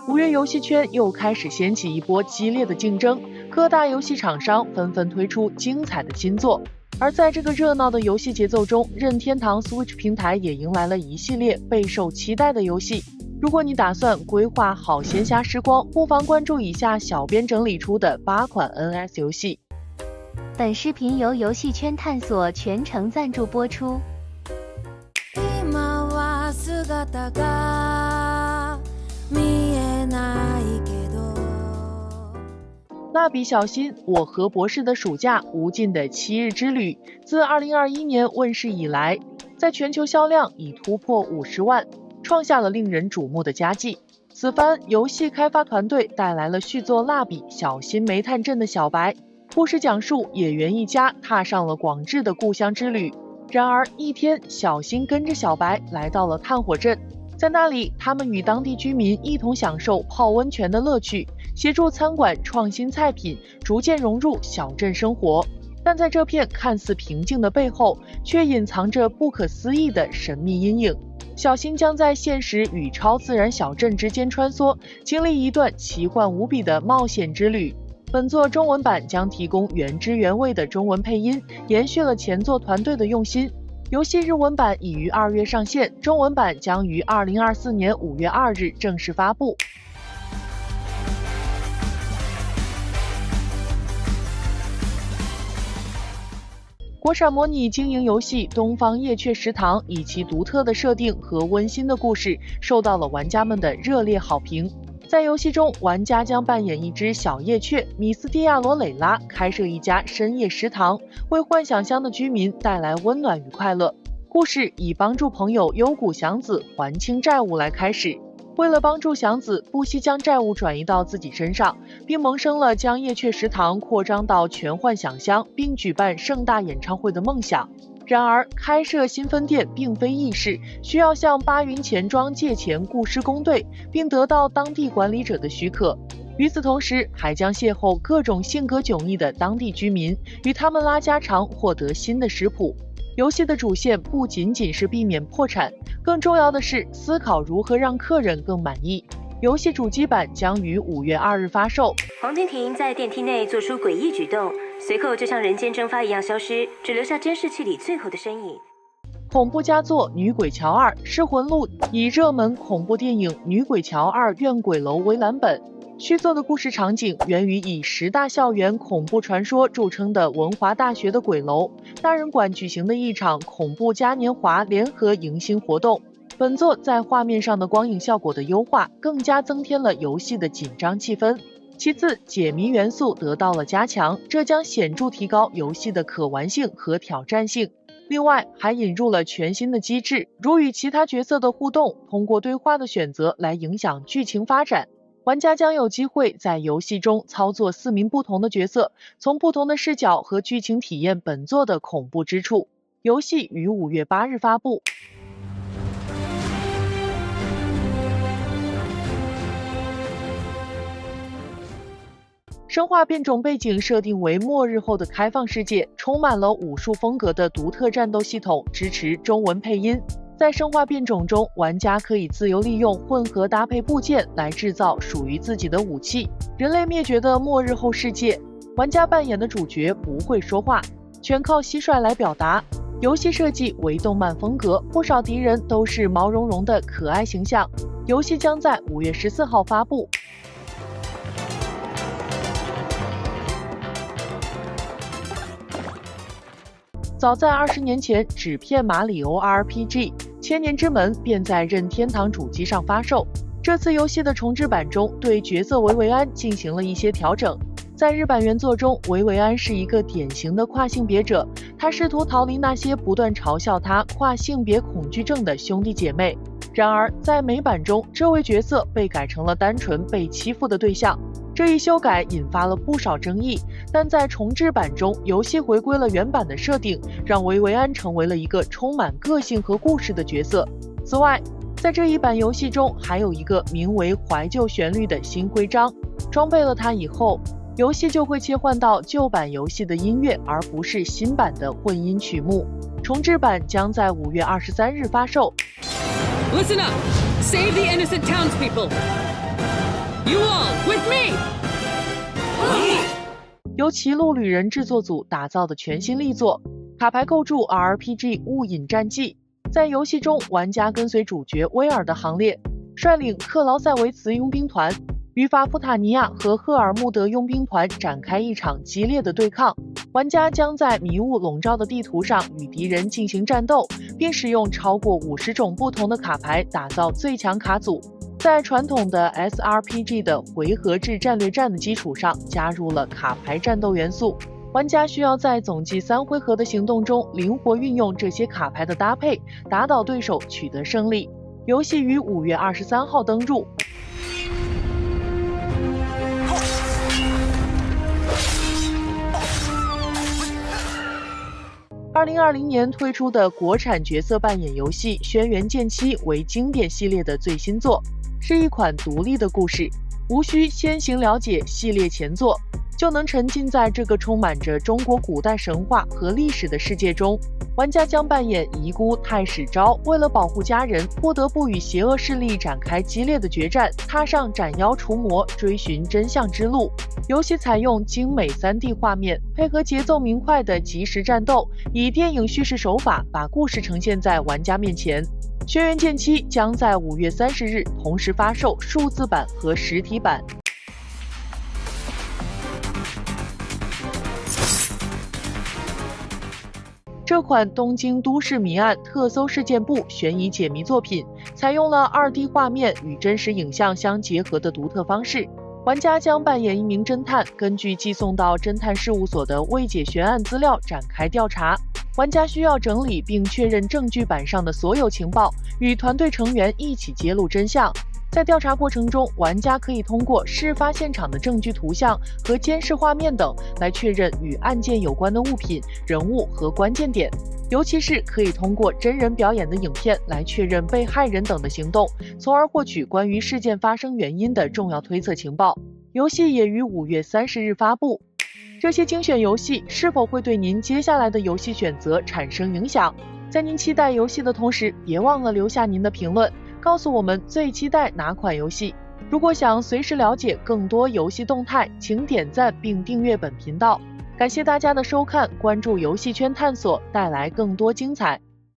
5月游戏圈又开始掀起一波激烈的竞争，各大游戏厂商纷纷推出精彩的新作。而在这个热闹的游戏节奏中，任天堂 Switch 平台也迎来了一系列备受期待的游戏。如果你打算规划好闲暇时光，不妨关注以下小编整理出的8款 NS 游戏。本视频由游戏圈探索全程赞助播出。蜡笔小新我和博士的暑假无尽的7日之旅，自2021年问世以来，在全球销量已突破50万，创下了令人瞩目的佳绩。此番游戏开发团队带来了续作《蜡笔小新煤炭镇的小白》，故事讲述野原一家踏上了广志的故乡之旅。然而一天，小新跟着小白来到了炭火镇，在那里他们与当地居民一同享受泡温泉的乐趣，协助餐馆创新菜品，逐渐融入小镇生活。但在这片看似平静的背后，却隐藏着不可思议的神秘阴影。小新将在现实与超自然小镇之间穿梭，经历一段奇幻无比的冒险之旅。本作中文版将提供原汁原味的中文配音，延续了前作团队的用心。游戏日文版已于2月上线，中文版将于2024年5月2日正式发布。国产模拟经营游戏《东方夜雀食堂》以其独特的设定和温馨的故事，受到了玩家们的热烈好评。在游戏中，玩家将扮演一只小夜雀米斯蒂亚罗蕾拉，开设一家深夜食堂，为幻想乡的居民带来温暖与快乐。故事以帮助朋友幽谷祥子还清债务来开始。为了帮助祥子不惜将债务转移到自己身上，并萌生了将夜雀食堂扩张到全幻想乡并举办盛大演唱会的梦想。然而，开设新分店并非易事，需要向巴云钱庄借钱雇施工队，并得到当地管理者的许可。与此同时，还将邂逅各种性格迥异的当地居民，与他们拉家常，获得新的食谱。游戏的主线不仅仅是避免破产，更重要的是思考如何让客人更满意。游戏主机版将于5月2日发售。黄天庭在电梯内做出诡异举动，随后就像人间蒸发一样消失，只留下监视器里最后的身影。恐怖佳作《女鬼桥2》噬魂录以热门恐怖电影《女鬼桥2怨鬼楼》为蓝本，续作的故事场景源于以10大校园恐怖传说著称的文华大学的鬼楼大人馆举行的一场恐怖嘉年华联合迎新活动。本作在画面上的光影效果的优化，更加增添了游戏的紧张气氛。其次，解谜元素得到了加强，这将显著提高游戏的可玩性和挑战性。另外，还引入了全新的机制，如与其他角色的互动，通过对话的选择来影响剧情发展。玩家将有机会在游戏中操作4名不同的角色，从不同的视角和剧情体验本作的恐怖之处。游戏于5月8日发布。生化变种背景设定为末日后的开放世界，充满了武术风格的独特战斗系统，支持中文配音。在生化变种中，玩家可以自由利用混合搭配部件来制造属于自己的武器。人类灭绝的末日后世界，玩家扮演的主角不会说话，全靠蟋蟀来表达。游戏设计为动漫风格，不少敌人都是毛茸茸的可爱形象。游戏将在5月14号发布。早在20年前，纸片马里欧 RPG 千年之门便在任天堂主机上发售。这次游戏的重制版中，对角色维维安进行了一些调整。在日版原作中，维维安是一个典型的跨性别者，他试图逃离那些不断嘲笑他跨性别恐惧症的兄弟姐妹。然而，在美版中，这位角色被改成了单纯被欺负的对象。这一修改引发了不少争议，但在重制版中，游戏回归了原版的设定，让维维安成为了一个充满个性和故事的角色。此外，在这一版游戏中，还有一个名为怀旧旋律的新徽章，装备了它以后，游戏就会切换到旧版游戏的音乐，而不是新版的混音曲目。重制版将在5月23日发售。 Listen up! Save the innocent townspeople! You all with me! 由歧路旅人制作组打造的全新力作卡牌构筑 RPG 雾隐战记，在游戏中，玩家跟随主角威尔的行列，率领克劳塞维茨佣兵团与法夫塔尼亚和赫尔穆德佣兵团展开一场激烈的对抗。玩家将在迷雾笼罩的地图上与敌人进行战斗，并使用超过50种不同的卡牌打造最强卡组。在传统的 SRPG 的回合制战略战的基础上，加入了卡牌战斗元素。玩家需要在总计3回合的行动中灵活运用这些卡牌的搭配，打倒对手，取得胜利。游戏于5月23号登入。2020年推出的国产角色扮演游戏《轩辕剑七》为经典系列的最新作，是一款独立的故事，无需先行了解系列前作，就能沉浸在这个充满着中国古代神话和历史的世界中。玩家将扮演遗孤太史昭，为了保护家人，不得不与邪恶势力展开激烈的决战，踏上斩妖除魔、追寻真相之路。游戏采用精美3D 画面，配合节奏明快的即时战斗，以电影叙事手法把故事呈现在玩家面前。《轩辕剑七》将在5月30日同时发售数字版和实体版。这款东京都市谜案特搜事件簿悬疑解谜作品，采用了2D 画面与真实影像相结合的独特方式。玩家将扮演一名侦探，根据寄送到侦探事务所的未解悬案资料展开调查。玩家需要整理并确认证据板上的所有情报，与团队成员一起揭露真相。在调查过程中，玩家可以通过事发现场的证据图像和监视画面等来确认与案件有关的物品、人物和关键点，尤其是可以通过真人表演的影片来确认被害人等的行动，从而获取关于事件发生原因的重要推测情报。游戏也于5月30日发布。这些精选游戏是否会对您接下来的游戏选择产生影响？在您期待游戏的同时，别忘了留下您的评论，告诉我们最期待哪款游戏。如果想随时了解更多游戏动态，请点赞并订阅本频道。感谢大家的收看，关注游戏圈探索，带来更多精彩。